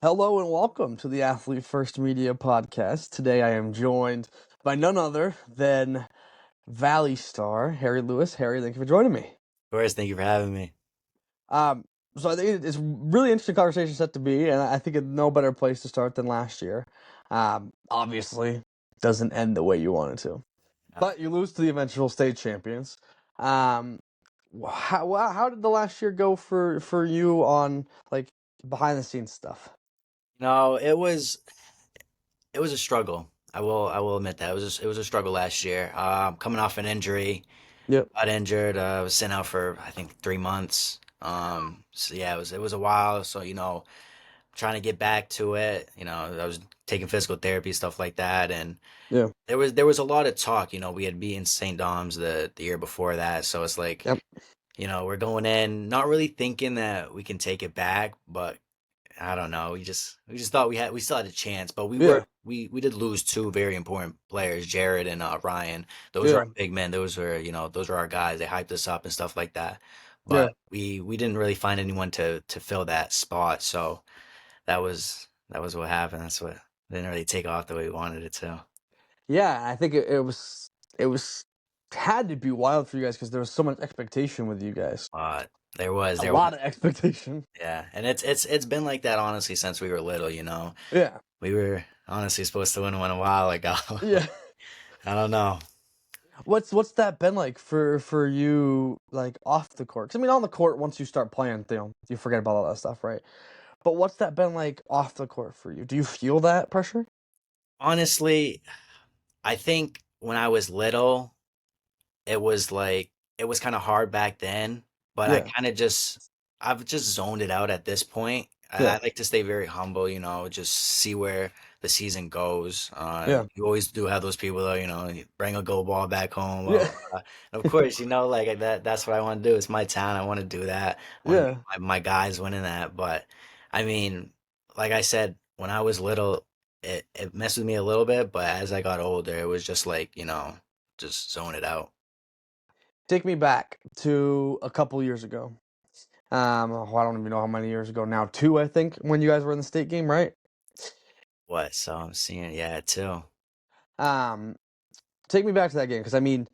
Hello and welcome to the Athlete First Media Podcast. Today I am joined by none other than Valley Star, Harry Lewis. Harry, thank you for joining me. Of course, thank you for having me. Um, so I think it's a really interesting conversation set to be, and I think it's no better place to start than last year. Obviously, doesn't end the way you wanted to, Uh, but you lose to the eventual state champions. Um, how did the last year go for you on like behind the scenes stuff? it was a struggle. I will admit that it was a struggle last year. Coming off an injury, Yep. got injured. I was sent out for I think 3 months. So yeah, it was a while. So trying to get back to it. I was taking physical therapy, stuff like that, and Yeah. there was a lot of talk. We had beaten St. Dom's the year before that, so it's like Yep. we're going in not really thinking that we can take it back, but I don't know. We just thought we still had a chance, but we were Yeah. we did lose two very important players, Jared and Ryan. Those are our Yeah. big men. Those were our guys. They hyped us up and stuff like that. Yeah. But we didn't really find anyone to fill that spot. So that was what happened. That's what didn't really take off the way we wanted it to. Yeah, I think it was had to be wild for you guys because there was so much expectation with you guys. But there was A there was lot of expectation. yeah, and it's been like that honestly since we were little. Yeah. We were honestly supposed to win one a while ago. Yeah. I don't know. What's that been like for you like off the court? 'Cause I mean on the court once you start playing, you forget about all that stuff, right? But what's that been like off the court for you? Do you feel that pressure? Honestly, I think when I was little, it was like it was kind of hard back then, but Yeah. I've just zoned it out at this point. I Yeah. like to stay very humble, just see where the season goes. Yeah. You always do have those people that, you bring a gold ball back home, blah, Yeah. blah, blah. And of course, like that's what I want to do. It's my town. I want to do that. I want to Yeah. my guys winning that. But I mean, like I said, when I was little, it messed with me a little bit, but as I got older, it was just like, just zone it out. Take me back to a couple years ago. I don't even know how many years ago now. Two, I think, when you guys were in the state game, right? What? So I'm seeing, yeah, too. Um, Take me back to that game because I mean,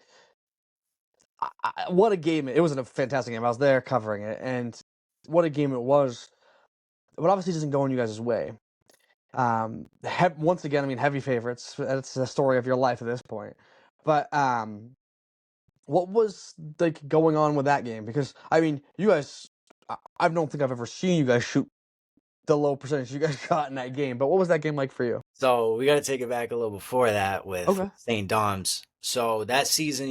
what a game! It was a fantastic game. I was there covering it, and what a game it was. But obviously, it doesn't go in you guys' way. Once again, I mean, heavy favorites. It's the story of your life at this point. But what was like going on with that game? Because I mean, you guys, I don't think I've ever seen you guys shoot the low percentage you guys got in that game. But what was that game like for you? So we got to take it back a little before that with Okay. St. Dom's. So that season,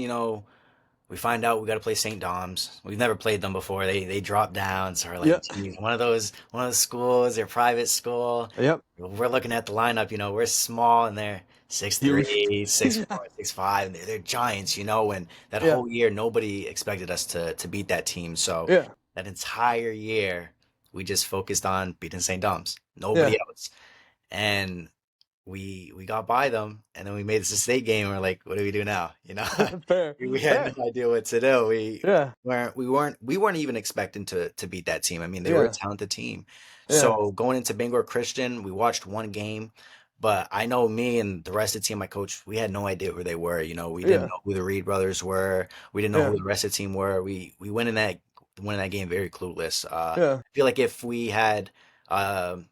we find out we got to play St. Dom's. We've never played them before. They dropped down, so we're like, Yep. geez, one of those schools, their private school. Yep. We're looking at the lineup. We're small and they're six Huge. three, six Yeah. four, 6'5", and they're giants. And that Yeah. whole year, nobody expected us to beat that team. So Yeah. that entire year, we just focused on beating St. Dom's. Yeah. Nobody else. And we got by them, and then we made this a state game. And we're like, what do we do now? Fair. We had Fair. no idea what to do. We Yeah. we weren't even expecting to beat that team. I mean, they were a Yeah. talented team. Yeah. So going into Bangor Christian, we watched one game, but I know me and the rest of the team, my coach, we had no idea who they were. We didn't Yeah. know who the Reed brothers were. We didn't know Yeah. who the rest of the team were. We went in that game very clueless. Yeah. I feel like if we had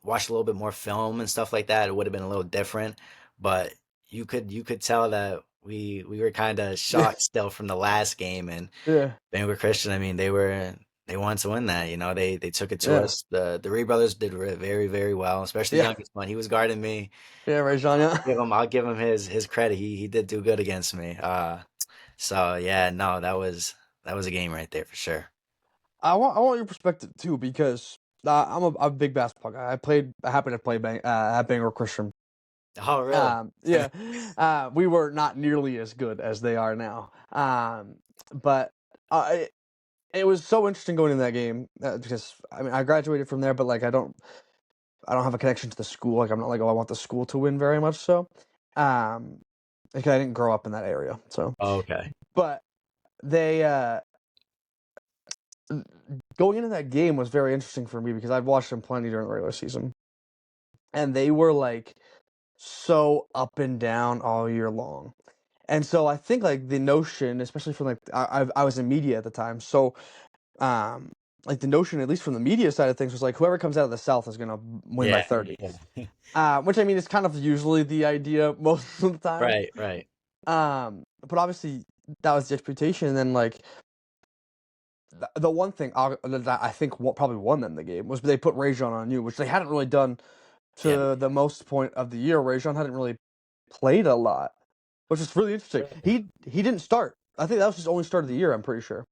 watched a little bit more film and stuff like that, it would have been a little different. But you could tell that we were kind of Yeah. shocked still from the last game. And Yeah. Bangor Christian, I mean, they wanted to win that. They took it to Yeah. us. The Reed brothers did very very well, especially the Yeah. youngest one. He was guarding me. Yeah. Right, John. Yeah. I'll give him his credit. He did do good against me. So yeah, no, that was a game right there for sure. I want your perspective too because I'm a big basketball guy. I happen to play at Bangor Christian. Oh really? Yeah. We were not nearly as good as they are now. But it was so interesting going in that game because I mean I graduated from there, but like I don't have a connection to the school. Like I'm not like, oh, I want the school to win very much. So, um, because I didn't grow up in that area. So, Okay. but they going into that game was very interesting for me because I'd watched them plenty during the regular season, and they were like so up and down all year long. And so I think like the notion, especially from like I was in media at the time, so um like the notion, at least from the media side of things, was like whoever comes out of the South is gonna win by Yeah, 30. yeah. Which I mean is kind of usually the idea most of the time. Right, right. But obviously that was the expectation. And then like the one thing that I think probably won them the game was they put Rajon on you, which they hadn't really done Yeah. to the most point of the year. Rajon hadn't really played a lot, which is really interesting. Really? He didn't start. I think that was his only start of the year. I'm pretty sure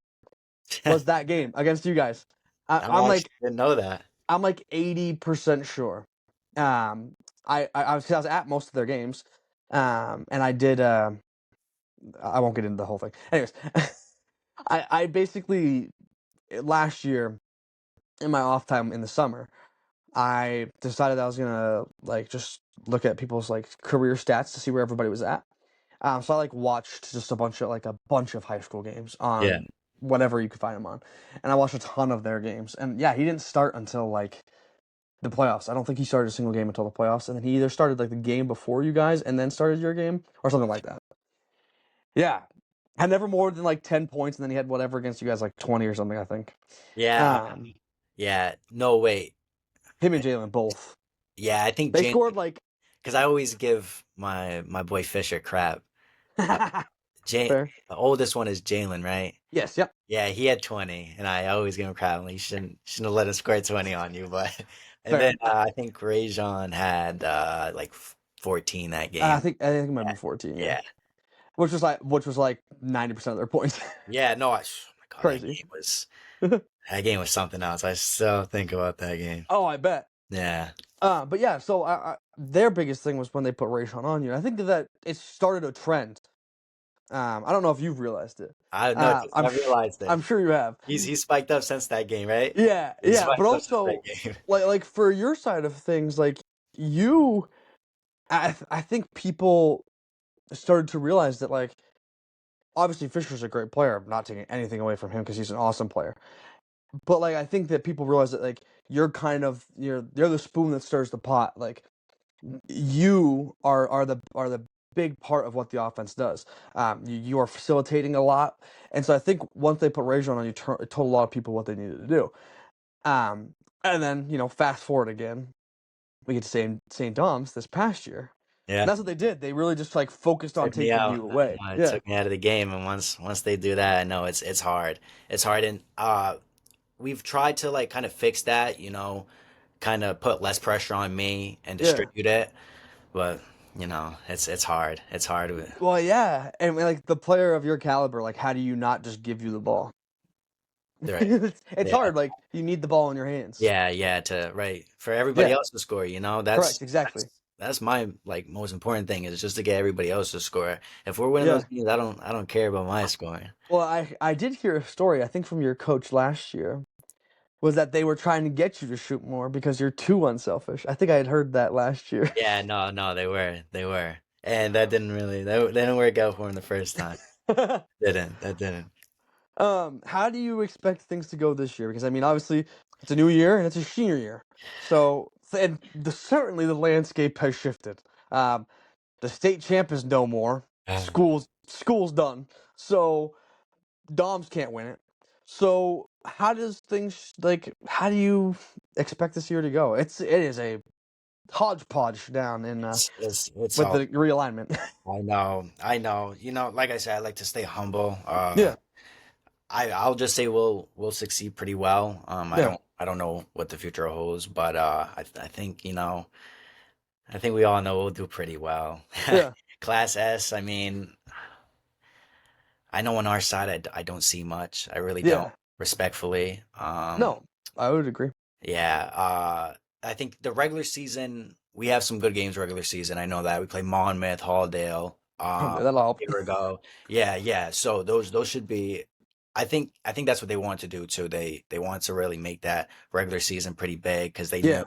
was that game against you guys. I, I I'm like actually didn't know that. I'm like 80% sure. Um, I was at most of their games, and I did. I won't get into the whole thing. Anyways, I basically last year in my off time in the summer, I decided I was gonna like just look at people's like career stats to see where everybody was at. So I like watched just a bunch of high school games Yeah. on whatever you could find them on, and I watched a ton of their games. And yeah, he didn't start until like the playoffs. I don't think he started a single game until the playoffs, and then he either started like the game before you guys and then started your game or something like that. Yeah, had never more than like 10 points, and then he had whatever against you guys like 20 or something. I think. Yeah. Um, Yeah. No, wait. Him and Jalen both. Yeah, I think They Jane, scored like because I always give my boy Fisher crap. Uh, Jane, fair. the oldest one is Jalen, right? Yes. Yep. Yeah, he had 20, and I always give him crap. Like, you shouldn't have let him score 20 on you, but and Fair. then I think Rajon had like 14 that I game. think I think it might Yeah, be 14. Yeah, yeah, which was like 90% of their points. yeah. No, oh my God, Crazy. that game was something else. I still think about that game. Oh, I bet. Yeah, But yeah, so their biggest thing was when they put Rayshawn on you. I think that it started a trend. I don't know if you've realized it. I no, I realized it. I'm sure you have. He's spiked up since that game, right? Yeah, He's yeah. But spiked up since that also, game. like for your side of things, like you, I think people started to realize that like obviously Fisher's a great player. I'm not taking anything away from him because he's an awesome player. But like I think that people realize that like you're the spoon that stirs the pot. Like you are the big part of what the offense does. You are facilitating a lot, and so I think once they put Rajon on you, it told a lot of people what they needed to do. And then fast forward again, we get to St. Dom's this past year. And Yeah. that's what they did. They really just like focused on Took me taking out. you away. It Yeah, took me out of the game, and once they do that, I know it's hard. It's hard, and we've tried to like kind of fix that, kind of put less pressure on me and yeah. distribute it, but it's hard. It's hard. Well, yeah, and like the player of your caliber, like how do you not just give you the ball? Right. It's Yeah. hard. Like you need the ball in your hands. Yeah, yeah, to right for everybody Yeah, else to score, correct, that's exactly. that's my like most important thing is just to get everybody else to score. If we're winning those Yeah. games, I don't care about my scoring. Well, I did hear a story, I think from your coach last year, was that they were trying to get you to shoot more because you're too unselfish. I think I had heard that last year. Yeah, no, no, they were, and that didn't work out for him the first time. Didn't that didn't? How do you expect things to go this year? Because I mean, obviously, it's a new year and it's a senior year, so and certainly the landscape has shifted. Um, the state champ is no more. School's done. So Doms can't win it. So how do you expect this year to go? It is a hodgepodge down in It's with all the realignment. I know. Like I said, I like to stay humble. Yeah, I'll just say we'll succeed pretty well. yeah, I don't know what the future holds, but I think I think we all know we'll do pretty well. yeah. Class S, I mean, I know on our side I don't see much. I really don't, Yeah. respectfully. No, I would agree. Yeah, I think the regular season we have some good games regular season. I know that we play Monmouth, Halldale, That'll help. here we go. Yeah, yeah. So those should be. I think that's what they want to do too. They want to really make that regular season pretty big because they knew Yeah,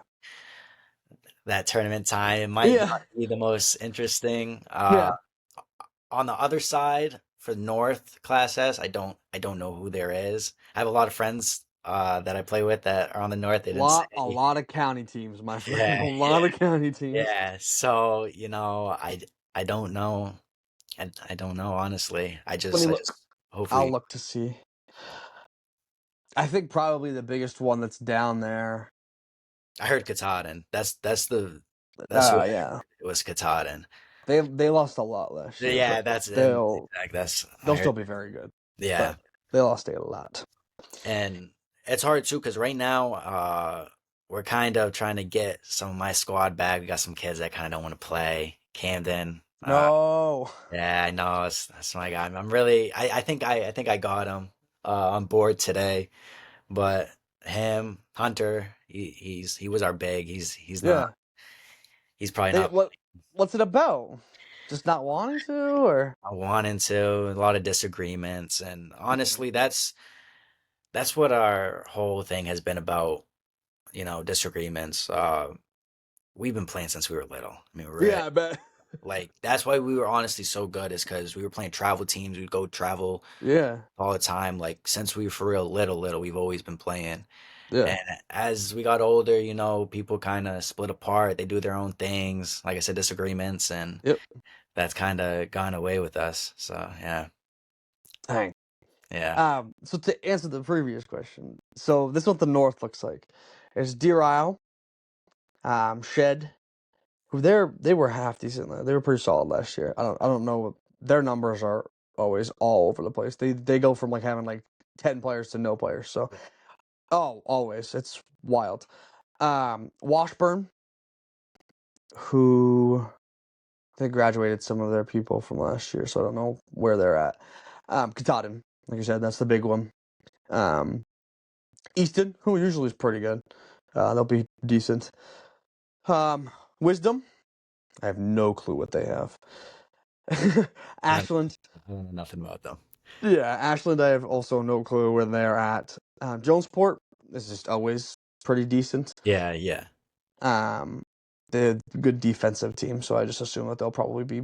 that tournament time might yeah, not be the most interesting. yeah. On the other side for North Class S, I don't know who there is. I have a lot of friends that I play with that are on the north, they didn't A say. lot of county teams, my friend. A Yeah, lot of county teams. yeah. So, I don't know. I don't know, honestly. Let me I look. just I'll hopefully look to see. I think probably the biggest one that's down there. I heard Katahdin. That's who I Yeah, heard. It was Katahdin. they lost a lot last year, but Yeah, that's and they'll exact that's I they'll heard. still be very good. Yeah. But they lost a lot. And it's hard too because right now, we're kind of trying to get some of my squad back. We got some kids that kind of don't want to play. Camden, No. yeah, I know that's my guy. I'm really, I think I got him on board today, but him, Hunter, he was our big. Yeah. He's probably They not what's it about? Just not wanting to, or wanting to. A lot of disagreements, and honestly, that's what our whole thing has been about. Disagreements. We've been playing since we were little. I mean, yeah, I bet. like that's why we were honestly so good is because we were playing travel teams. We'd go travel Yeah, all the time. Like since we were for real little, we've always been playing. yeah, And as we got older, people kind of split apart. They do their own things. Like I said, disagreements, and yep. that's kind of gone away with us. So yeah, Dang. yeah, So to answer the previous question, so this is what the North looks like. There's Deer Isle, Shed, who they were half decent. They were pretty solid last year. I don't know what their numbers are always all over the place. They go from like having like 10 players to no players. So always it's wild. Washburn, who they graduated some of their people from last year, so I don't know where they're at. Katahdin, like you said, that's the big one. Um, Easton, who usually is pretty good. They'll be decent. Um, Wisdom, I have no clue what they have. I Ashland, don't know nothing about them. yeah, Ashland, I have also no clue where they're at. Jonesport is just always pretty decent. Yeah, yeah, Um, they're a good defensive team, so I just assume that they'll probably be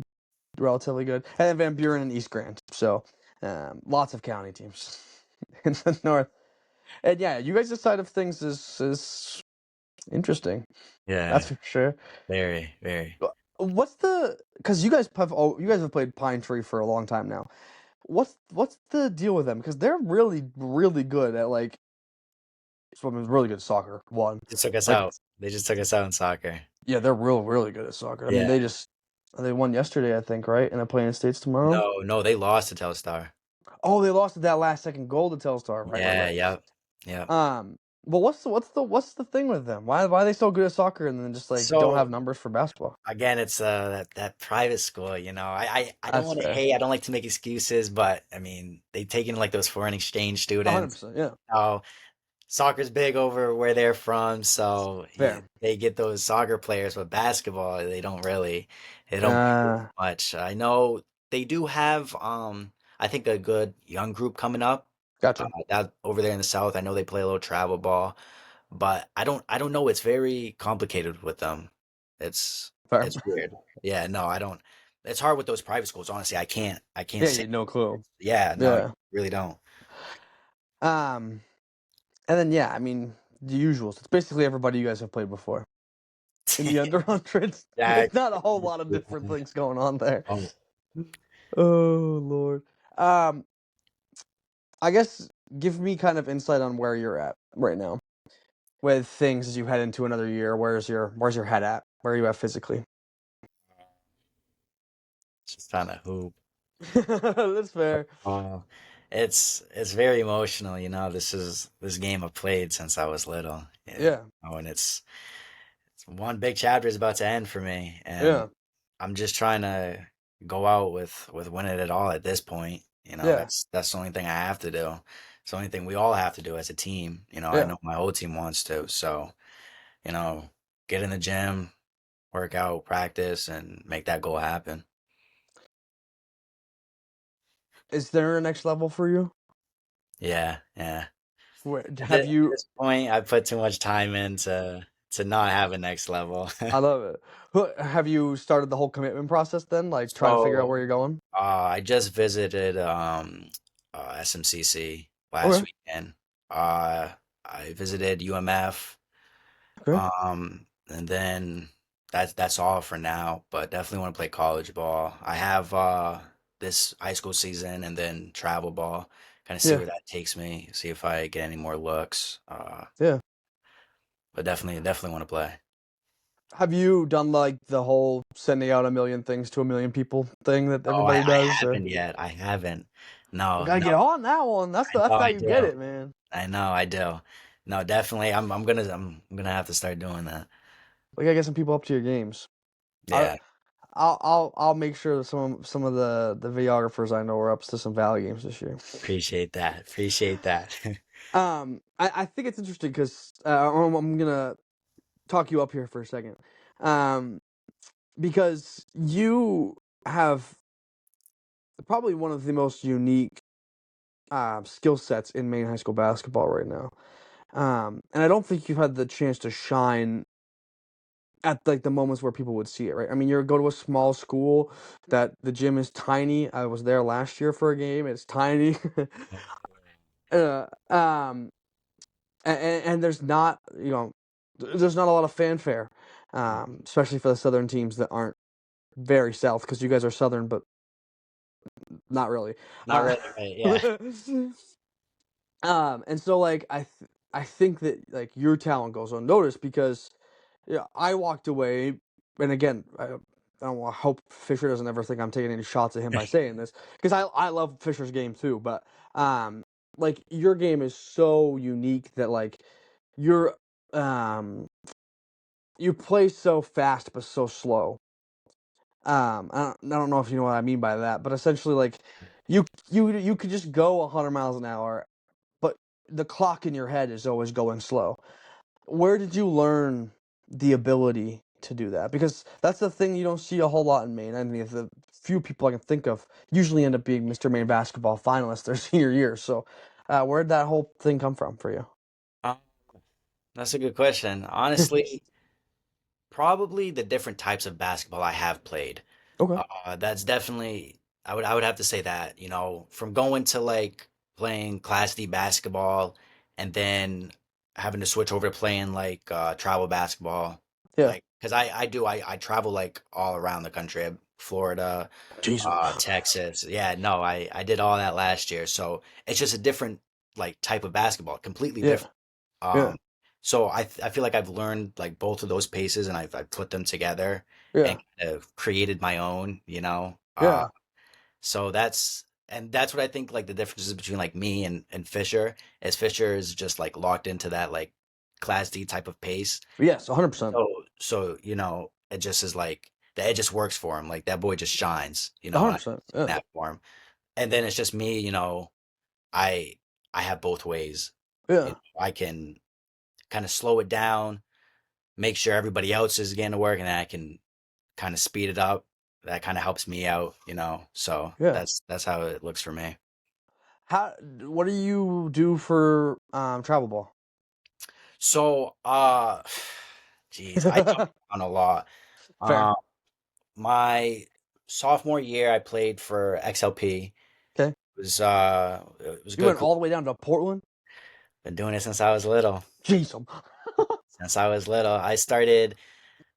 relatively good. And then Van Buren and East Grand. So lots of county teams in the north. And yeah, you guys' side of things is interesting. yeah. That's for sure. Very, very. What's the because you guys have played Pine Tree for a long time now. What's the deal with them? Because they're really good at like swimming, really good at soccer. One Just took us like out. They just took us out in soccer. yeah, they're really good at soccer. I mean, Yeah. they won yesterday, I think, right? And they're playing in States tomorrow. No, no, they lost to Telstar. Oh, they lost that last second goal to Telstar. Yeah, Right. yep, yep. But what's the thing with them? Why are they so good at soccer and then just like don't have So numbers for basketball? again, it's that private school. I don't That's want to fair. hate. I don't like to make excuses, but I mean, they take in like those foreign exchange students. 100%. Yeah. Oh, soccer's big over where they're from, so Fair. they get those soccer players, but basketball, they don't play Uh, much. I know they do have, I think a good young group coming up. gotcha. That over there in the South, I know they play a little travel ball, but I don't know. It's very complicated with them. It's Fair. it's weird. Yeah, no, I don't. It's hard with those private schools. Honestly, I can't Yeah, say. you no clue. Yeah, no, you Yeah. really don't. Um, and then yeah, I mean the usuals. It's basically everybody you guys have played before in the under hundreds. Yeah. It's not a whole lot of different things going on there. Oh, Oh Lord. Um, I guess give me kind of insight on where you're at right now with things as you head into another year. Where's your head at? Where are you at physically? just trying to hoop. That's fair. Oh, it's very emotional. This game I've played since I was little. Yeah. Yeah. Oh, and it's one big chapter is about to end for me, and Yeah. I'm just trying to go out with winning it all at this point. Yeah. That's the only thing I have to do. It's the only thing we all have to do as a team. I Yeah. know my whole team wants to. So, you know, get in the gym, work out, practice, and make that goal happen. Is there a next level for you? Yeah, yeah. Have At you? this point, I put too much time into to not have a next level. I love it. Have you started the whole commitment process then? Like trying to figure out So, where you're going? I just visited SMCC last Okay. weekend. Uh, I visited UMF. Okay. And then that's all for now, but definitely want to play college ball. I have this high school season and then travel ball. Kind of see Yeah. where that takes me, see if I get any more looks. Yeah. But definitely want to play. Have you done like the whole sending out a million things to a million people thing that Oh, everybody I does? haven't yet. I haven't. We No, gotta no, get on that one. That's I that's know how I you get do. it, man. I know I do. No, definitely. I'm gonna have to start doing that. We gotta get some people up to your games. I Yeah, I'll make sure that some of the videographers I know are up to some Valley games this year. appreciate that. Appreciate that. I think it's interesting because I'm gonna talk you up here for a second, um, because you have probably one of the most unique skill sets in Maine high school basketball right now. And I don't think you've had the chance to shine at like the moments where people would see it, right? I mean, you go to a small school that the gym is tiny. I was there last year for a game. It's tiny. uh, um, and there's not, there's not a lot of fanfare, especially for the Southern teams that aren't very South, because you guys are Southern, but not really. Not Uh, really, right? Yeah. and so like I think that like your talent goes unnoticed because yeah, I walked away, and again, I hope Fisher doesn't ever think I'm taking any shots at him by saying this because I love Fisher's game too, but like your game is so unique that like you're um you play so fast but so slow. I don't know if you know what I mean by that, but essentially like you could just go 100 miles an hour, but the clock in your head is always going slow. Where did you learn the ability to do that? Because that's the thing you don't see a whole lot in Maine. I mean, the few people I can think of usually end up being Mr. Maine basketball finalists their senior year. So, where'd that whole thing come from for you? Um, that's a good question. Honestly, probably the different types of basketball I have played. Okay. That's definitely I would have to say that, from going to like playing Class D basketball and then having to switch over to playing like travel basketball. Yeah. Like, because I travel like all around the country, Florida, Jeez. Texas. Yeah, no, I did all that last year. So it's just a different like type of basketball, completely Yeah. different. Yeah. So I feel like I've learned like both of those paces and I've put them together and Yeah. kind of created my own, Yeah. so that's what I think like the differences between like me and Fisher is Fisher is just like locked into that like Class D type of pace. Yes. 100%. So it just is like that it just works for him. Like that boy just shines, and I 100%. Yeah. that for him. And then it's just me, I I have both ways. Yeah. I can kind of slow it down, make sure everybody else is getting to work, and then I can kind of speed it up. That kind of helps me out. So Yeah. that's how it looks for me. What do you do for travel ball? So, geez, I jump around a lot. Fair. Um, my sophomore year, I played for XLP. Okay. It was You good. went all the way down to Portland? Been doing it since I was little. Jeez. Since I was little, I started.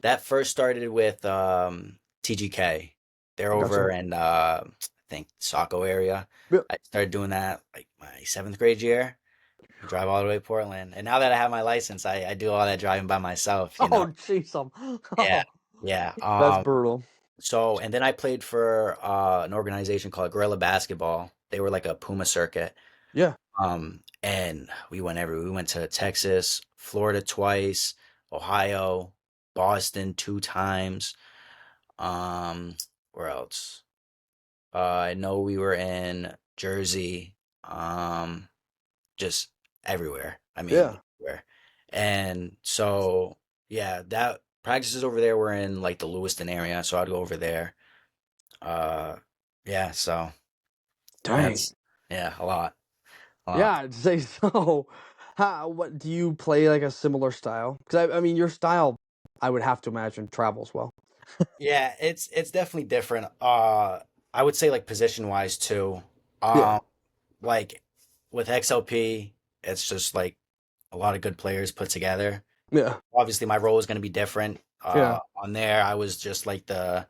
That first started with TGK. They're over Gotcha. in I think Saco area. Yep. I started doing that like my seventh grade year. Drive all the way to Portland, and now that I have my license, I do all that driving by myself. Oh, jeez. Yeah, Oh, yeah. that's brutal. So and then I played for an organization called Gorilla Basketball. They were like a Puma circuit. Yeah. And we went to Texas, Florida twice, Ohio, Boston 2 times. Um, where else? I know we were in Jersey. Um, just everywhere. I mean, Yeah. everywhere. And so, yeah, that practices over there were in like the Lewiston area, so I'd go over there. Uh, yeah, so Dang. that's yeah, a lot, a Yeah, lot. I'd say so. What do you play like a similar style? Because I mean, your style, I would have to imagine travels well. Yeah, it's definitely different. I would say like position wise too. Yeah. Like with XLP, it's just like a lot of good players put together. Yeah. Obviously, my role is going to be different. Yeah. On there, I was just like the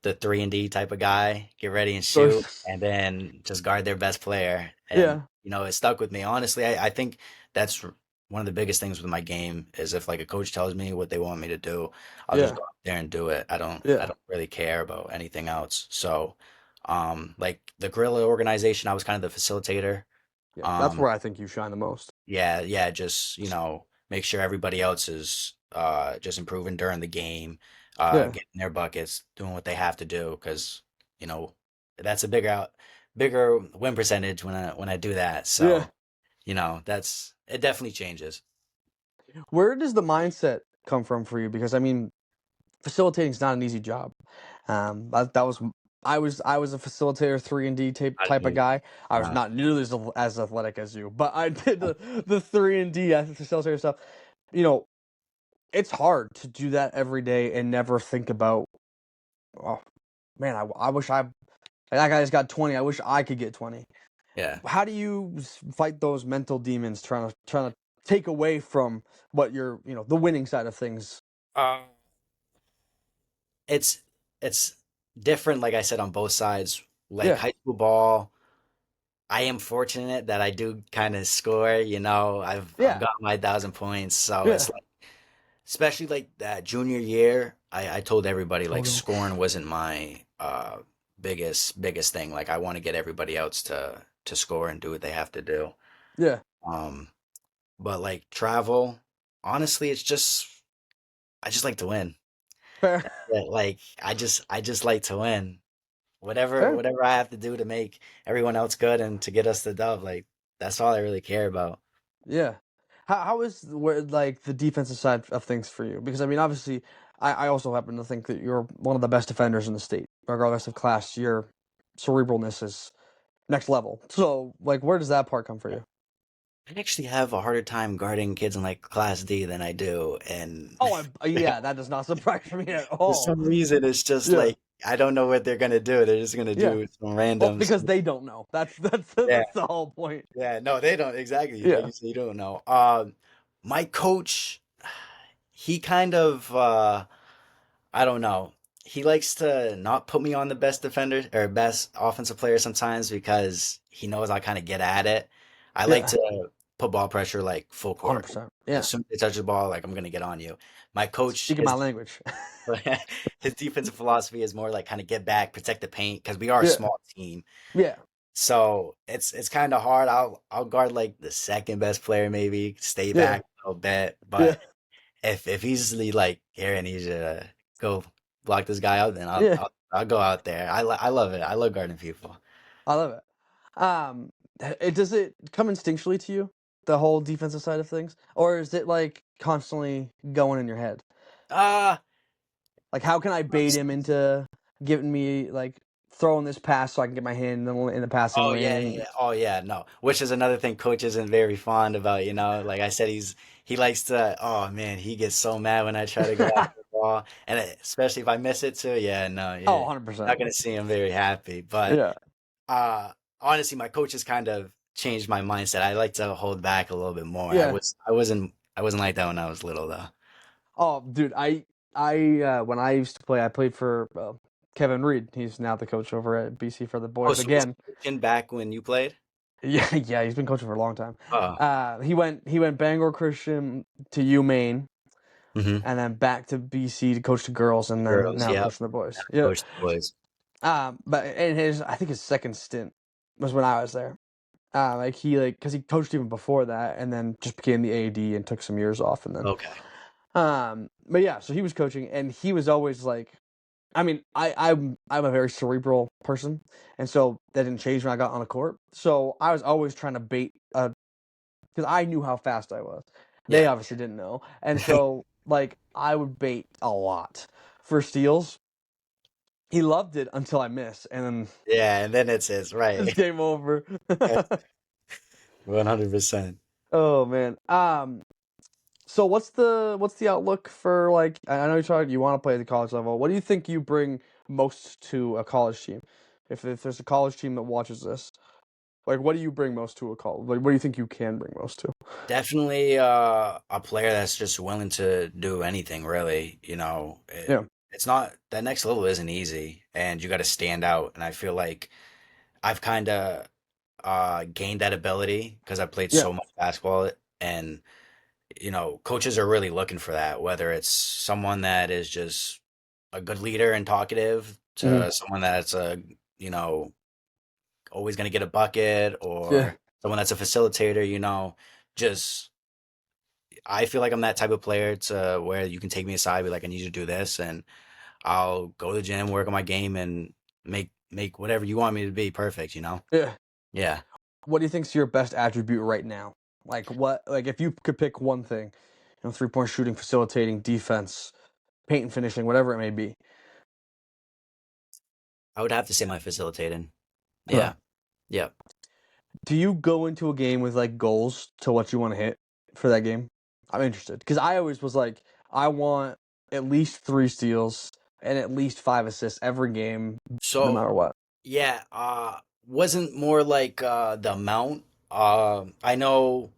3 and D type of guy, get ready and So, shoot, and then just guard their best player. And yeah. it stuck with me. Honestly, I think that's one of the biggest things with my game is if like a coach tells me what they want me to do, I'll just Yeah. go out there and do it. I Yeah. don't really care about anything else. So, like the guerrilla organization, I was kind of the facilitator. Yeah. That's Um, where I think you shine the most. yeah, yeah, just, make sure everybody else is just improving during the game, Yeah. getting their buckets, doing what they have to do because, you know, that's a bigger win percentage when I do that. Yeah. So, that's it definitely changes. Where does the mindset come from for you? Because I mean, facilitating is not an easy job. That was I was a facilitator 3 and D I type of do. guy. I was Uh, not nearly as athletic as you, but I did the 3 and D as facilitator stuff. You know, it's hard to do that every day and never think about, oh man, I wish that guy just got 20. I wish I could get 20. yeah. How do you fight those mental demons trying to take away from what you're, the winning side of things? Uh, it's it's different, like I said, on both sides. Like Yeah, high school ball, I am fortunate that I do kind of score. I've yeah, got my 1,000 points, so yeah. it's especially like that junior year, I told everybody like Totally. scoring wasn't my biggest thing. Like I want to get everybody else to score and do what they have to do. Yeah, Um, but like travel, honestly, it's just I just like to win. fair, Like I just like to win. Whatever fair. whatever I have to do to make everyone else good and to get us the dub, like that's all I really care about. Yeah. How is where like the defensive side of things for you? Because I mean, obviously, I also happen to think that you're one of the best defenders in the state, regardless of class. Your cerebralness is next level. So, like, where does that part come for you? I actually have a harder time guarding kids in like class D than I do, and Oh, yeah, that does not surprise me at for all. some reason, it's just Yeah, like I don't know what they're gonna do. They're just gonna yeah. do some Well, random because stuff. they don't know. That's Yeah, that's the whole point. yeah. No, they don't exactly. Like Yeah, you say, you don't know. My coach, he kind of I don't know. He likes to not put me on the best defender or best offensive player sometimes because he knows I kind of get at it. I like yeah, to put ball pressure like full court. 100%. As Yeah, soon as they touch the ball, like I'm gonna get on you. My coach, speaking my language. his defensive philosophy is more like kind of get back, protect the paint because we are a Yeah, small team. yeah, So it's kind of hard. I'll guard like the second best player maybe, stay yeah, back a little bit. yeah, But if he's like here and he's go block this guy out, then yeah. I'll go out there. I love it. I love guarding people. I love it. Does it come instinctually to you, the whole defensive side of things, or is it like constantly going in your head? Uh Like, how can I bait him into giving me like throwing this pass so I can get my hand in the passing Oh yeah, yeah, lane? yeah. Oh yeah, no. Which is another thing coach isn't very fond about, Like I said, he likes to oh man, he gets so mad when I try to go after the ball. And especially if I miss it too. Yeah, no, Oh, yeah. Not 100%. gonna see him very happy. But Yeah, honestly my coach has kind of changed my mindset. I like to hold back a little bit more. yeah. I wasn't like that when I was little though. Oh, dude, I when I used to play, I played for Kevin Reed. He's now the coach over at BC for the Oh, boys so was again. he coaching back when you played? Yeah, yeah, he's been coaching for a long time. Oh. He went Bangor Christian to UMaine, Hmm. and then back to BC to coach the girls, and then Girls, now yep. coaching the boys. I've Yeah. coached the boys. But in I think his second stint was when I was there. Because he coached even before that, and then just became the AD and took some years off, and then Okay. but yeah, so he was coaching, and he was always like, I mean, I'm a very cerebral person, and so that didn't change when I got on the court. So I was always trying to bait, because I knew how fast I was. They Yeah. obviously didn't know, and so like I would bait a lot for steals. He loved it until I miss, and then Yeah, and then it's it's right. game over. 100%. Oh man. So what's the outlook for like? I know you want to play at the college level. What do you think you bring most to a college team? If there's a college team that watches this, Like, what do you bring most to a call? Like, what do you think you can bring most to? Definitely a player that's just willing to do anything, really. Yeah. It's not that next level isn't easy, and you got to stand out. And I feel like I've kind of gained that ability because I played Yeah. so much basketball, and coaches are really looking for that. Whether it's someone that is just a good leader and talkative, Hmm. to someone that's you know always going to get a bucket, Yeah. or someone that's a facilitator. Just I feel like I'm that type of player to where you can take me aside, be like, I need you to do this, and I'll go to the gym, work on my game, and make whatever you want me to be perfect. Yeah. Yeah. What do you think's your best attribute right now? Like, what? Like, if you could pick one thing, 3-point shooting, facilitating, defense, paint and finishing, whatever it may be. I would have to say my facilitating. Okay. Yeah. Yeah. Do you go into a game with like goals to what you want to hit for that game? I'm interested because I always was like, I want at least 3 steals and at least 5 assists every game, no So matter what. yeah, wasn't more like the amount. I know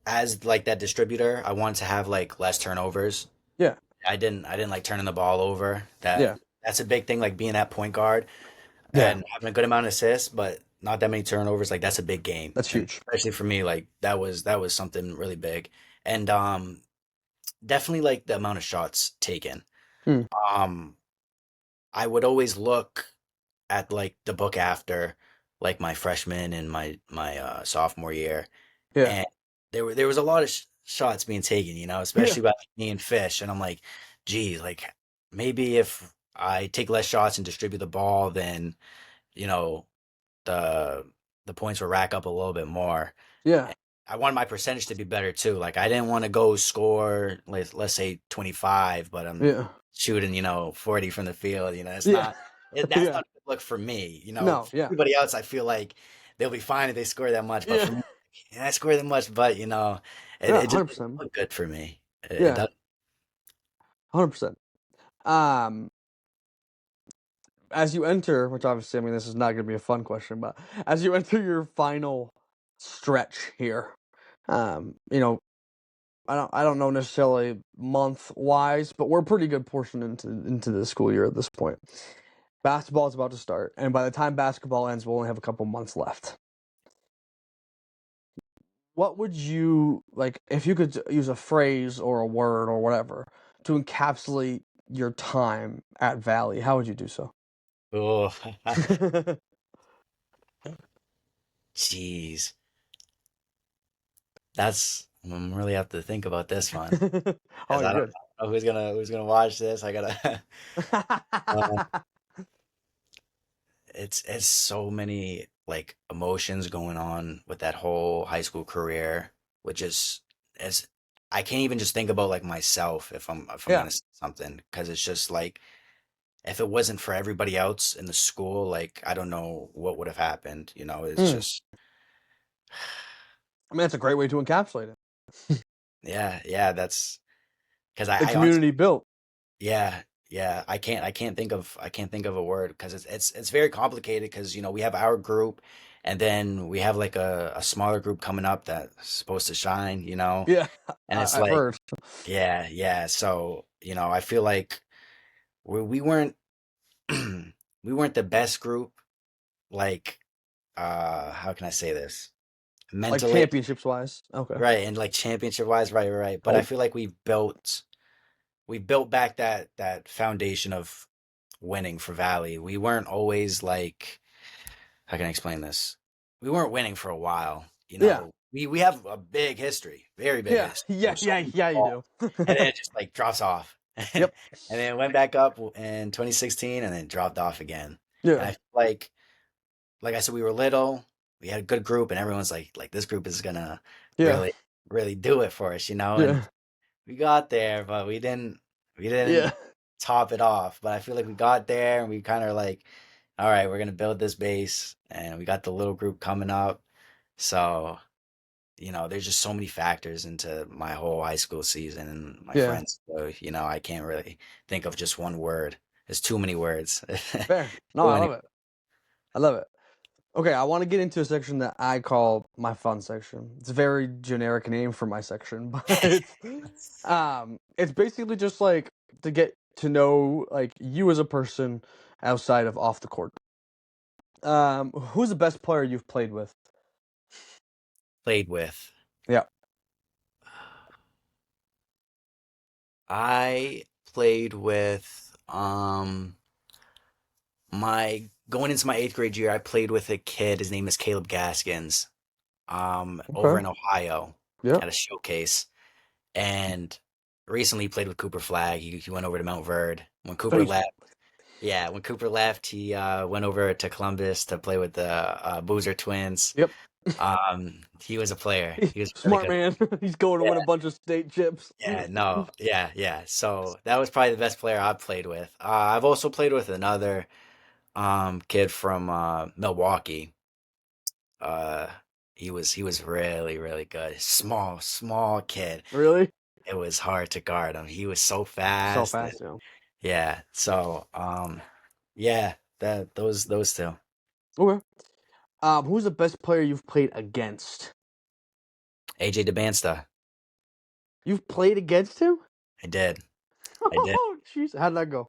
as like that distributor, I wanted to have like less turnovers. Yeah, I didn't like turning the ball over. yeah, That's a big thing, like being that point guard yeah. and having a good amount of assists, but not that many turnovers. Like that's a big game, That's and huge. especially for me, like that was something really big, and definitely like the amount of shots taken. Hmm. Um, I would always look at like the book after like my freshman and my sophomore year, Yeah, and there was a lot of shots being taken, yeah, especially by me and Fish, and I'm like, geez, like maybe if I take less shots and distribute the ball, then you know the the points will rack up a little bit more. yeah, I wanted my percentage to be better too. Like I didn't want to go score, let's say 25, but I'm yeah, shooting, 40 from the field. yeah, That's yeah. not a good look for me. No, For yeah, everybody else, I feel like they'll be fine if they score that much. But yeah, for me, I score that much, but yeah, it just doesn't 100%. look good for me. It Yeah, does. 100%. Um, as you enter, which obviously, I mean, this is not going to be a fun question, but as you enter your final stretch here, you know, I don't know necessarily month wise, but we're a pretty good portion into the school year at this point. Basketball is about to start, and by the time basketball ends, we'll only have a couple months left. What would you like if you could use a phrase or a word or whatever to encapsulate your time at Valley? How would you do so? Oh, jeez, I'm really have to think about this one Oh, because I you're don't good. know who's gonna watch this. I gotta. It's so many like emotions going on with that whole high school career, which is as I can't even just think about like myself if I'm Yeah. gonna say something, because it's just like if it wasn't for everybody else in the school, like I don't know what would have happened. It's Mm. just I mean, that's a great way to encapsulate it. yeah, yeah. That's because The I honestly community built. yeah, yeah. I can't think of a word because it's very complicated because we have our group, and then we have like a smaller group coming up that's supposed to shine, Yeah, and it's I've like heard. yeah, yeah. So I feel like we weren't we weren't the best group, like how can I say this, Like mentally, championships wise. Okay. right, and like championship wise, right, right. But I Oh, feel like we built back that foundation of winning for Valley. We weren't always like, how can I explain this? We weren't winning for a while. yeah. We have a big history, very big Yeah. history. Yeah. So Yeah. many Yeah. You balls, do. and then it just like drops off, and Yep. then it went back up in 2016, and then dropped off again. And Yeah. I feel like I said, we were little. We had a good group, and everyone's like this group is gonna Yeah. really, really do it for us, and Yeah. we got there, but we didn't Yeah. top it off. But I feel like we got there and we kind of like, all right, we're gonna build this base, and we got the little group coming up. So there's just so many factors into my whole high school season and my Yeah. friends. So I can't really think of just one word. There's too many words. Fair. No, Too I many. love it. I love it. Okay, I want to get into a section that I call my fun section. It's a very generic name for my section, but it's basically just like to get to know like you as a person outside of off the court. Who's the best player you've played with? Played with. Yeah. I played with my going into my eighth grade year. I played with a kid. His name is Caleb Gaskins. Over Okay. in Ohio Yeah. at a showcase, and recently played with Cooper Flag. He went over to Mount Verde when Cooper Faith. left. Yeah, when Cooper left, he went over to Columbus to play with the Boozer twins. Yep. He was a player. He was a really Smart good. man. He's going to Yeah, win a bunch of state chips. yeah, no, yeah, yeah. So that was probably the best player I've played with. I've also played with another kid from Milwaukee. Uh, he was really really good. Small kid. Really? It was hard to guard him. He was so So fast. fast, yeah. Yeah. So yeah, that those two. Okay. Who's the best player you've played against? AJ DeBansta. You've played against him? I did. I did. Oh, jeez. How'd that go?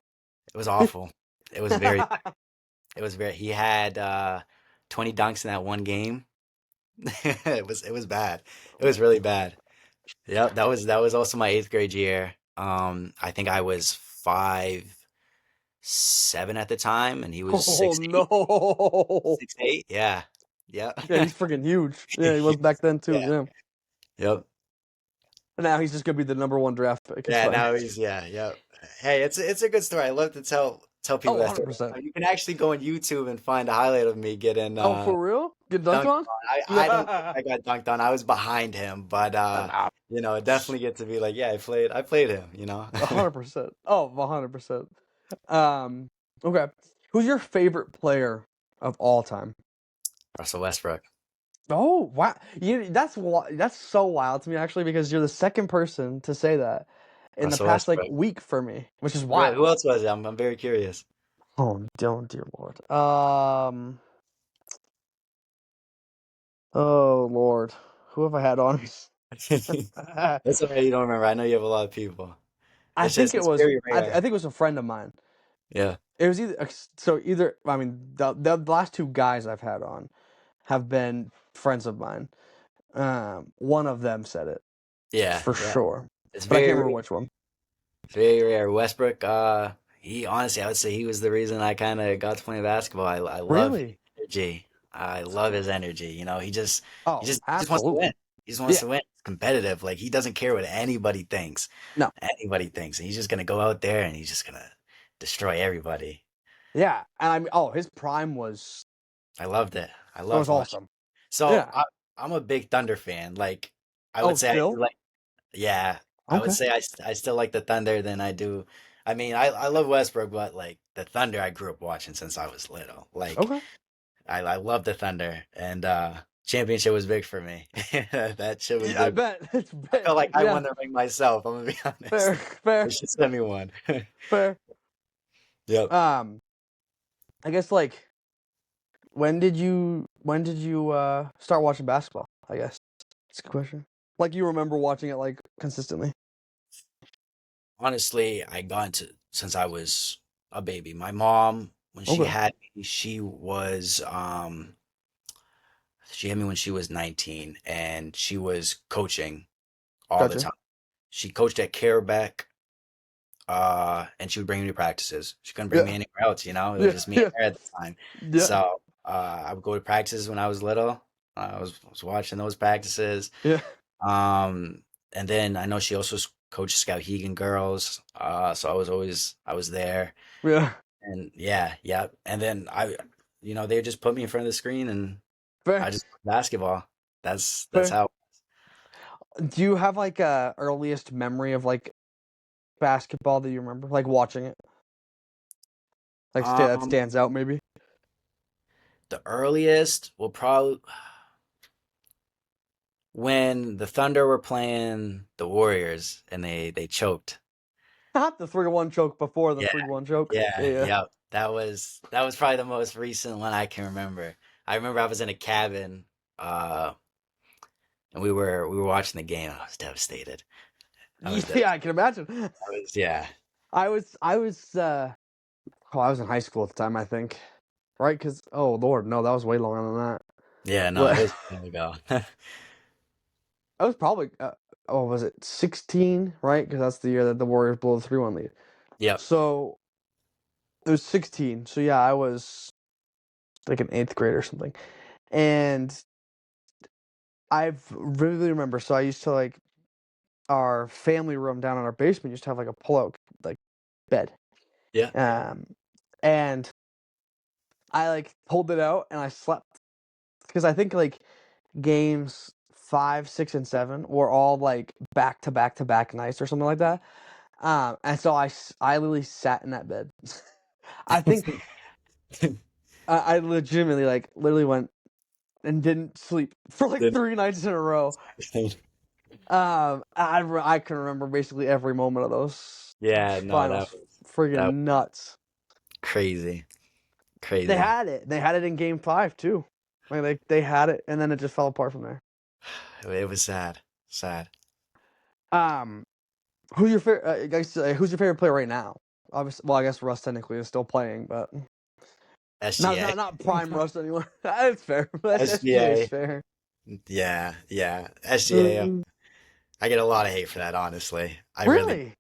It was awful. It was very. It was very. He had 20 dunks in that one game. It was bad. It was really bad. Yep, that was also my eighth grade year. I think I was 5'7" at the time, and he was Oh 6'8". no. 6'8", yeah, yeah, Yeah, he's freaking huge. Yeah, he was back then too. yeah, Yeah. yep, And now he's just gonna be the number one draft pick. It's yeah. fine. Now he's yeah, yep. Hey, it's a good story. I love to tell Oh, people that story. 100%. You can actually go on YouTube and find a highlight of me getting Oh, for real? Get dunked dunked on? on. I don't think I got dunked on. I was behind him, but Nah, definitely get to be like, yeah, I played him. 100%. Oh, 100%. Um, okay. Who's your favorite player of all time? Russell Westbrook. Oh, wow. That's so wild to me actually because you're the second person to say that in the Russell past like Westbrook. week for me, which is Really? Who wild. else was it? I'm very curious. Oh, don't dear Lord. Oh Lord. Who have I had on? That's okay. You don't remember. I know you have a lot of people. I It's think just it it's was very I rare. think it was a friend of mine. Yeah. It was either I mean the last two guys I've had on have been friends of mine. One of them said it Yeah. for Yeah. sure, It's but I very can't rare. remember which one. Very rare. Westbrook. He honestly, I would say he was the reason I kind of got to playing basketball. I love his Really? energy. I love his energy. He Oh, just wants to absolutely. win. He just wants Yeah. to win. He's competitive. Like he doesn't care what anybody thinks. No. Anybody thinks. And he's just gonna go out there and he's just gonna destroy everybody. Yeah, and I mean, oh, his prime was I loved it. I it was loved watching. awesome. So Yeah. I'm a big Thunder fan. Like I Oh, would say I do still? like yeah, I would Okay. say I still like the Thunder than I do. I mean, I love Westbrook, but like the Thunder I grew up watching since I was little. Like Okay. I love the Thunder and championship was big for me. That shit was Yeah, I big. bet it's I felt like big. I Yeah. won the ring myself, I'm gonna be Fair, honest. They fair, should send me one. fair. Yep. Um, I guess like when did you start watching basketball? I guess that's a good question. Like you remember watching it like consistently? Honestly, I got into since I was a baby. My mom, when she Okay, had me, she had me when she was 19 and she was coaching all the gotcha. time. She coached at Carebeck, and she would bring me to practices. She couldn't bring me Yeah, anywhere else, It was yeah, just me and yeah, her at the time. yeah, So, I would go to practices when I was little. I was watching those practices. yeah, Um, and then I know she also coached Skowhegan girls. So I was there. yeah. And yeah, yeah. And then they would just put me in front of the screen and I Fair, just basketball. That's fair. how. Do you have like a earliest memory of like basketball that you remember, like watching it, like that Um, stands out maybe? the earliest will probably when the Thunder were playing the Warriors and they choked. Not the 3-1 choke before the Yeah, 3-1 choke. yeah, Yeah, yeah. That was probably the most recent one I can remember. I remember I was in a cabin, uh, and we were watching the game. I was devastated. I was Yeah, devastated. I can imagine. Yeah, I was in high school at the time, I think. Right? Because, oh Lord, no, that was way longer than that. yeah. No, it What? was a while ago. I was probably, oh, was it 16? Right? Because that's the year that the Warriors blew the 3-1 lead. Yep. So it was 16. So yeah, I was like in eighth grade or something. And I really remember. So I used to like our family room down in our basement used to have like a pull-out like bed. Yeah. Um, and I like pulled it out and I slept because I think like games 5, 6, and 7 were all like back to back to back nights or something like that. And so I literally sat in that bed. I think I legitimately like literally went and didn't sleep for like Then- 3 nights in a row. I can remember basically every moment of those Yeah, no, finals. that Friggin' was nuts. crazy, They crazy. had it. They had it in game 5 too. Like they had it and then it just fell apart from there. It was sad, sad. Um, who's your favorite? Guys, who's your favorite player right now? Obviously, well, I guess Russ technically is still playing, but SGA, not prime Russ anymore. That's fair. That's SGA is SGA. fair. Yeah, yeah. SGA. Mm, I get a lot of hate for that, honestly. I really. really?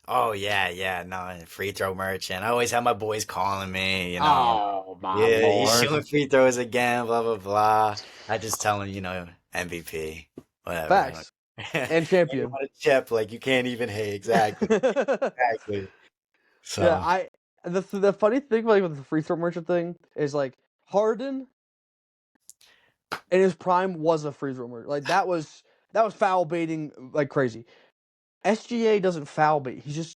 Oh yeah, yeah. No, free throw merchant. I always have my boys calling me. Oh my Yeah, he's lord. shooting free throws again. Blah blah blah. I just tell him, MVP, whatever. Facts And and you champion. want to chip like you can't even hate. Exactly, exactly. Yeah, So the funny thing like with the free throw merchant thing is like Harden in his prime was a free throw merchant. Like that was foul baiting like crazy. SGA doesn't foul bait. He's just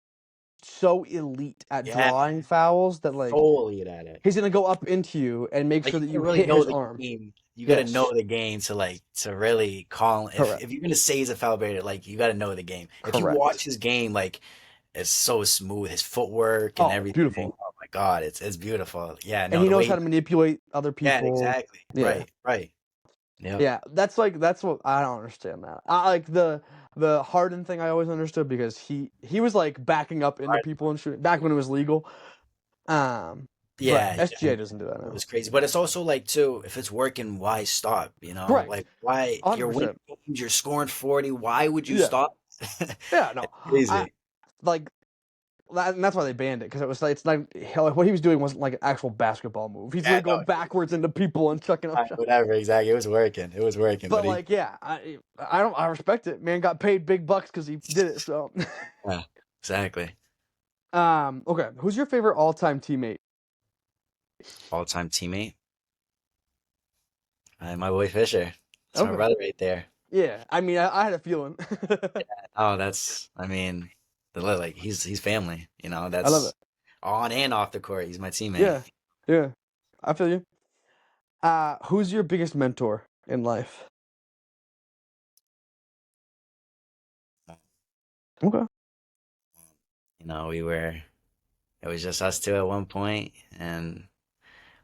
so elite at yeah, drawing fouls that like solely at it. he's gonna go up into you and make Like sure you that gotta you really hit know his the arm. game. You gotta Yes, know the game to really call. If correct, you're gonna say he's a foul baiter, like you gotta know the game. If you watch correct. his game, like it's so smooth, his footwork and Oh, everything. beautiful. Oh my God, it's beautiful. Yeah, And no, he the knows way. how to manipulate other Yeah, people. exactly. Yeah, Right, right. Yep. yeah. That's what I don't understand that. I like the Harden thing. I always understood because he was like backing up into Right. people and shooting back when it was legal. But Yeah, yeah. SGA doesn't do that It now. was crazy, but it's also like too. If it's working, why stop? Correct, Like why you're winning 100%. games, you're scoring 40. Why would you Yeah, stop? yeah. No, It's I crazy. like and that's why they banned it because it was like it's not like what he was doing wasn't like an actual basketball move. He's Yeah, like no, going backwards into people and chucking up shots. whatever. Exactly. It was working. It was working, But but he. like, yeah, I respect it. Man got paid big bucks because he did it. So, Yeah, exactly. okay, who's your favorite all time teammate? All-time teammate. My boy Fisher. That's my Okay, brother right there. yeah. I mean, I had a feeling. Oh, I mean, like he's family. I love it. That's on and off the court. He's my teammate. Yeah, yeah. I feel you. Who's your biggest mentor in life? Okay. It was just us two at one point, and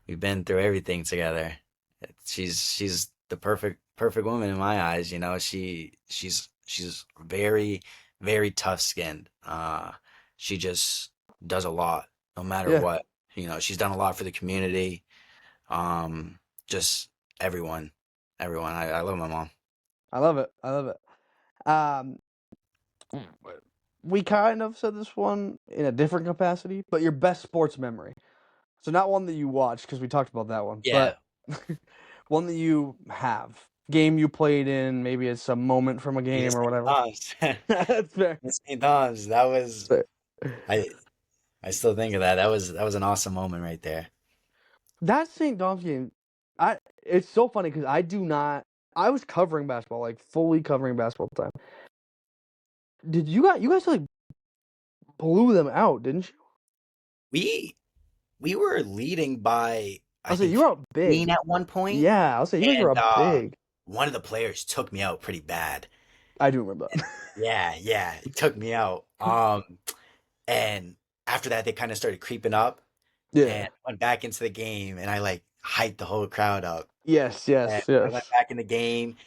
we've been through everything together. She's the perfect woman in my eyes. She's very very tough skinned. She just does a lot, no matter Yeah, what. She's done a lot for the community. Just everyone, everyone. I love my mom. I love it. I love it. We kind of said this one in a different capacity, but your best sports memory. So not one that you watched because we talked about that one, Yeah, but one that you have. Game you played in, maybe it's a moment from a game St. or whatever. Thomas. That's fair. St. Thomas. That That's was fair. I. I still think of that. That was an awesome moment right there. That St. Dom's game, it's so funny because I do not. I was covering basketball, like fully covering basketball at the time. Did you guys like blew them out, didn't you? We we were leading by I I was like, think you were up 15 big. at one point, Yeah, I was like, you guys were and up big. one of the players took me out pretty bad. I do remember that. Yeah, yeah, it took me out. And after that they kind of started creeping up Yeah. and went back into the game, and I like hyped the whole crowd up. Yes, And yes, I went yes. back in the game,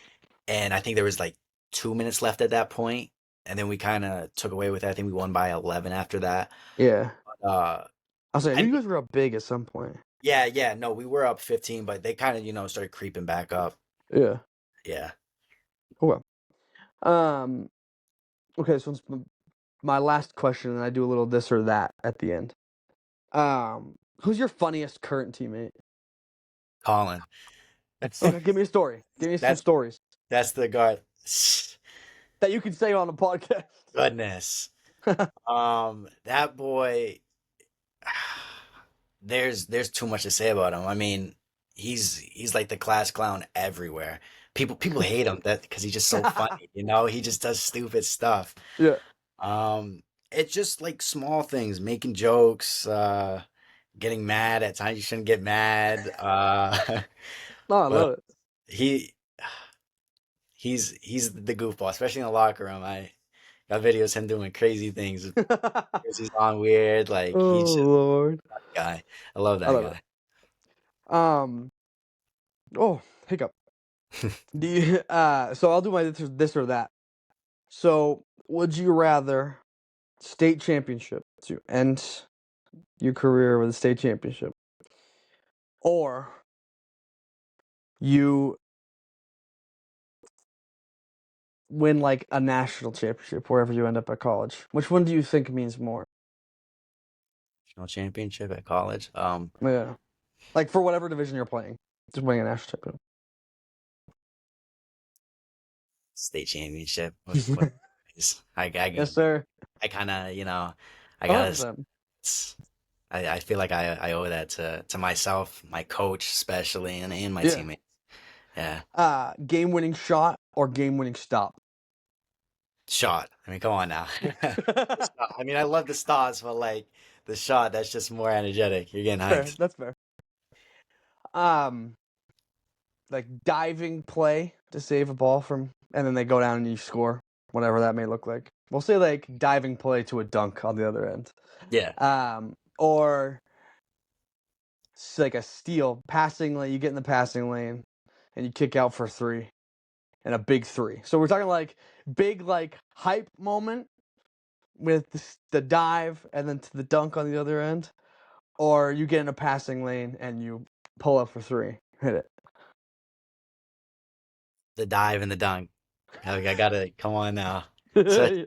and I think there was like 2 minutes left at that point, and then we kind of took away with it. I think we won by 11 after that. Yeah. Uh, I was like, I you mean, guys were up big at some point. yeah, yeah, no, we were up 15, but they kind of, started creeping back up. Yeah. Yeah, Oh well. Um. Okay, so it's my last question, and I do a little this or that at the end. Who's your funniest current teammate? Colin. Okay, give me a story. Give me some That's stories that's the guard. that you can say on a podcast. Goodness. That boy, there's too much to say about him. I mean, he's like the class clown everywhere. People hate him that because he's just so funny, He just does stupid stuff. Yeah. Um, it's just like small things, making jokes, getting mad at times you shouldn't get mad. No, I But love it. he he's the goofball, especially in the locker room. I got videos him doing crazy things. He's on weird, like he's Oh just Lord, a guy. I love I that love guy. it. Um. Oh, hiccup. Do you? So I'll do my this or that. So, would you rather state championship to end your career with a state championship, or you win like a national championship wherever you end up at college? Which one do you think means more? National championship at college. Yeah, like for whatever division you're playing, just winning a national State championship. What championship. is Yes, sir. I kind of I gotta. 100%. I feel like I owe that to myself, my coach especially, and my Yeah. teammates. Yeah, Game-winning shot or game-winning stop? shot. I mean, come on now. I mean, I love the stars, but like the shot, that's just more energetic. You're getting Fair. hyped. That's fair. Um, like diving play to save a ball from, and then they go down and you score, whatever that may look like. We'll say like diving play to a dunk on the other end. Yeah. Or like a steal, passing lane. You get in the passing lane, and you kick out for three, and a big three. So we're talking like big like hype moment with the dive, and then to the dunk on the other end. Or you get in a passing lane and you pull up for three, hit it. The dive and the dunk. I gotta come on now. So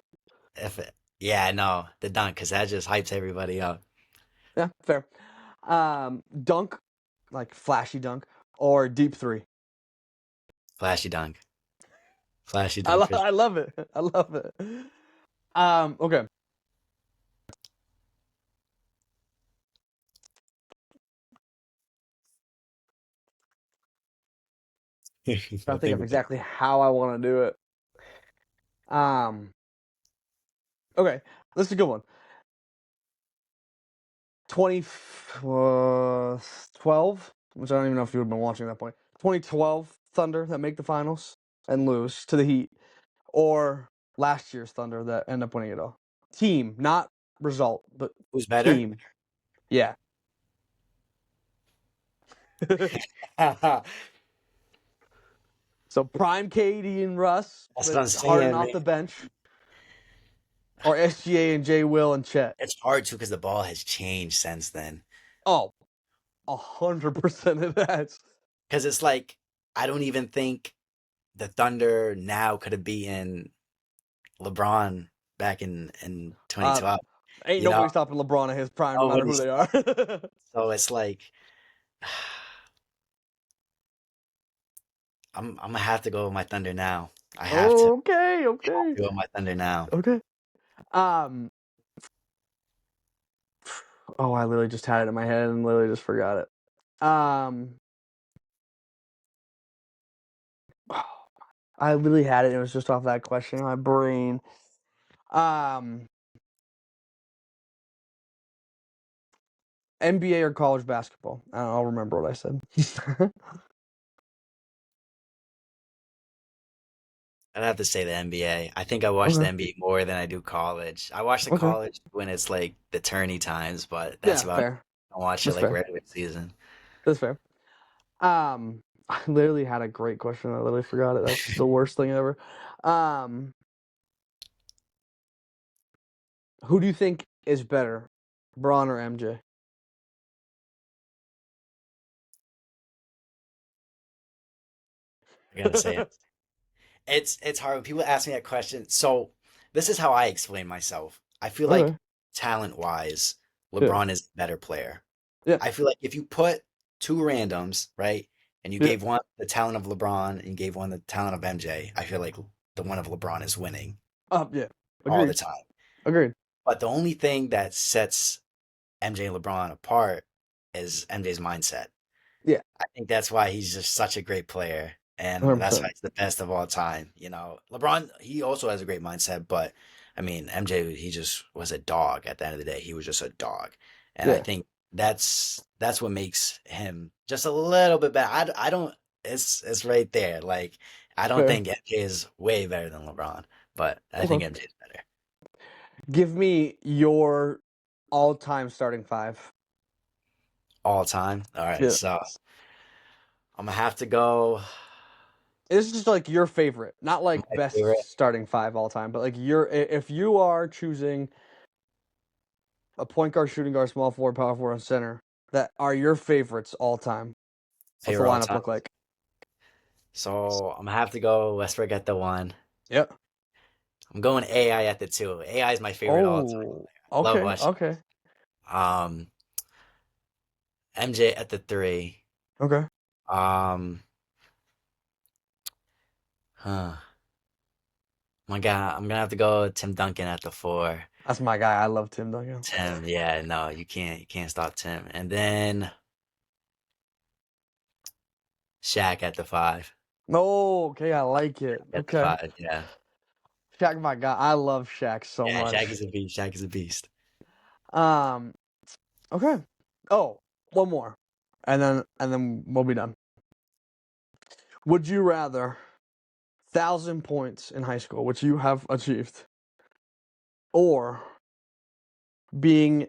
if it, yeah, no, the dunk because that just hypes everybody up. Yeah, fair. Dunk, like flashy dunk, or deep three. Flashy dunk. Flashy dunk for I love it. I love it. Okay. I Trying to think think of we can. exactly how I want to do it. Um, okay, this is a good one. 2012, which I don't even know if you would have been watching at that point. 2012 Thunder that make the finals and lose to the Heat, or last year's Thunder that end up winning it all. Team, not result, but Who's better? team. Yeah. That's So prime KD and Russ what with I'm Harden saying, off man. the bench, or SGA and J Will and Chet. It's hard too because the ball has changed since then. Oh, 100% of that. Because it's like I don't even think the Thunder now could have beaten LeBron back in Uh, 2012. ain't You know, nobody stopping LeBron at his prime, no matter who nobody's. they are. So it's like I'm gonna have to go with my Thunder now. I have to. Okay, I have okay, to go with my Thunder now. okay. Um. Oh, I literally just had it in my head and literally just forgot it. I literally had it. And it was just off that question in my brain. Um. NBA or college basketball? I'll remember what I said. I'd have to say the NBA. I think I watch the Okay. NBA more than I do college. I watch the Okay. college when it's like the tourney times, but that's Yeah, about it. fair. I watch it That's like fair. regular season. That's fair. I literally had a great question. I literally forgot it. That's the worst thing ever. Um, who do you think is better, Braun or MJ? I gotta say it. It's hard when people ask me that question. So this is how I explain myself. I feel like Okay. talent wise, Yeah. LeBron is a better player. Yeah. I feel like if you put two randoms, right, and you Yeah. gave one the talent of LeBron and you gave one the talent of MJ, I feel like the one of LeBron is winning Yeah. all the Agreed. time. Agreed. But the only thing that sets MJ and LeBron apart is MJ's mindset. Yeah. I think that's why he's just such a great player, and that's why 100%. he's the best of all time. You know, LeBron, he also has a great mindset, but I mean, MJ, he just was a dog at the end of the day. He was just a dog, and I Yeah. think that's what makes him just a little bit better. I don't. It's right there. Like I don't Fair. think MJ is way better than LeBron, but I think Okay. MJ is better Give me your all-time starting five. all time. All right, Yeah. so I'm gonna have to go. This is just like your favorite, not like My favorite best starting five all time, but like if you are choosing a point guard, shooting guard, small forward, power forward, and center that are your favorites all time. What's the favorite all lineup time. look like? So I'm gonna have to go Westbrook at the one. Yeah. I'm going AI at the two. AI is my favorite all time. Oh, Love okay, watching. okay, Um, MJ at the three. okay. Um, huh. My God, I'm gonna have to go Tim Duncan at the four. That's my guy. I love Tim Duncan. Tim, yeah, no, you can't stop Tim. And then Shaq at the five. No, okay, I like it. At the Okay. five, yeah, Shaq, my guy. I love Shaq so yeah. Shaq much. is a beast. Shaq is a beast. Um, okay. Oh, one more. And then we'll be done. Would you rather 1,000 points in high school, which you have achieved, or being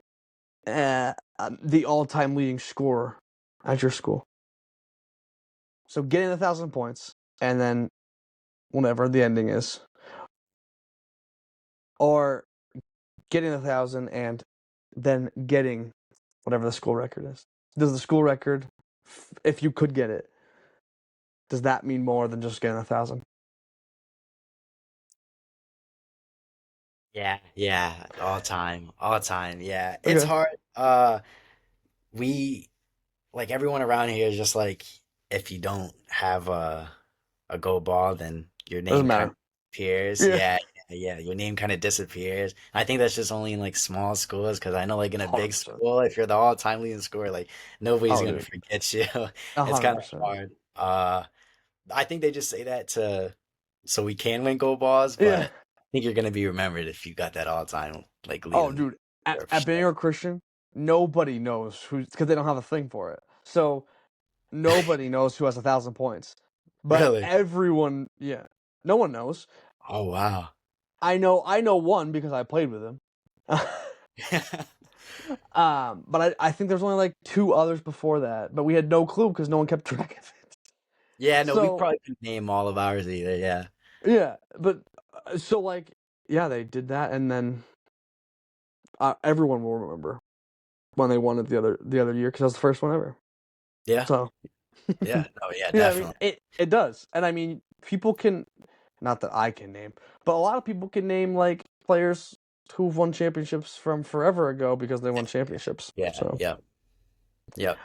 the all-time leading scorer at your school? So getting 1,000 points, and then whatever the ending is, or getting 1,000 and then getting whatever the school record is. Does the school record, if you could get it, does that mean more than just getting 1,000? Yeah, yeah, all time, all time. Yeah, it's Okay, hard. We like everyone around here is just like if you don't have a gold ball, then your doesn't name kind matter. of disappears. Yeah, Yeah, yeah, your name kind of disappears. I think that's just only in like small schools because I know like in a big 100%. school, if you're the all-time leading scorer, like nobody's Oh, gonna dude, forget you. It's kind of 100%. hard. I think they just say that to so we can win gold balls, but Yeah. I think you're gonna be remembered if you got that all-time like Oh, leading dude, at, scorer for at sure. Banger Christian, nobody knows who, because they don't have a thing for it. So nobody knows who has 1,000 points. But Really? everyone, yeah, no one knows. Oh wow. I know one because I played with him. But I think there's only like two others before that, but we had no clue because no one kept track of it. Yeah, no, we So probably couldn't name all of ours either. Yeah. yeah, but so like yeah, they did that, and then everyone will remember when they won it the other year because that was the first one ever. Yeah. So Yeah. No, yeah, yeah, I mean definitely. it does, and I mean people can, not that I can name, but a lot of people can name like players who've won championships from forever ago because they won championships. Yeah. So Yep. Yep.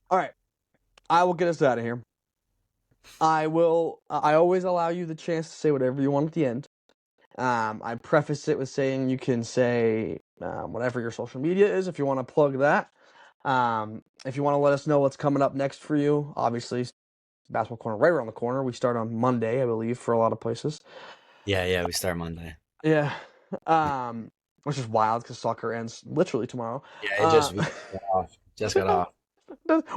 all right, I will get us out of here. I will. I always allow you the chance to say whatever you want at the end. I preface it with saying you can say whatever your social media is if you want to plug that. If you want to let us know what's coming up next for you, obviously, basketball corner right around the corner. We start on Monday, I believe, for a lot of places. Yeah, yeah, we start Monday. Yeah, which is wild because soccer ends literally tomorrow. Yeah, it Uh, just we got off. Just got off.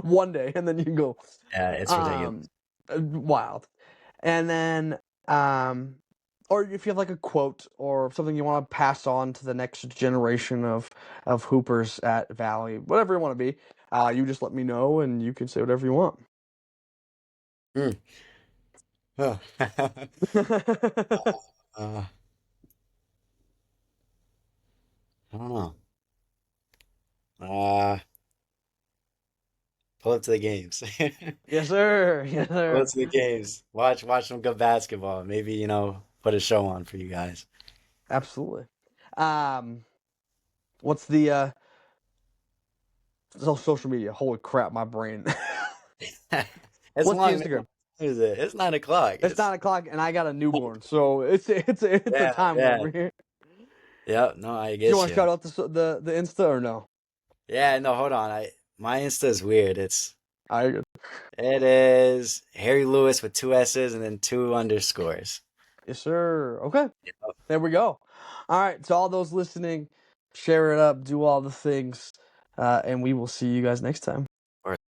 one day, and then you can go. Yeah, it's ridiculous. Um, wild. And then, or if you have like a quote or something you want to pass on to the next generation of hoopers at Valley, whatever you want to be, you just let me know and you can say whatever you want. Mm. Huh. uh, I don't know. Uh, pull up to the games. Yes, sir. Yes, Pull up sir. to the games. Watch some good basketball. Maybe, put a show on for you guys. Absolutely. Um, what's the social media? Holy crap, my brain. It's What's the long, man. Instagram? What is it? It's 9 o'clock. It's 9 o'clock, and I got a newborn, so it's a Yeah, timer yeah. over here. Yeah, no, I Do you get want to you. shout out the Insta or no? Yeah, no, hold on. My Insta is weird. I It is Harry Lewis with two S's and then two underscores. Yes, sir. Okay, there we go. All right, to all those listening, share it up, do all the things, and we will see you guys next time.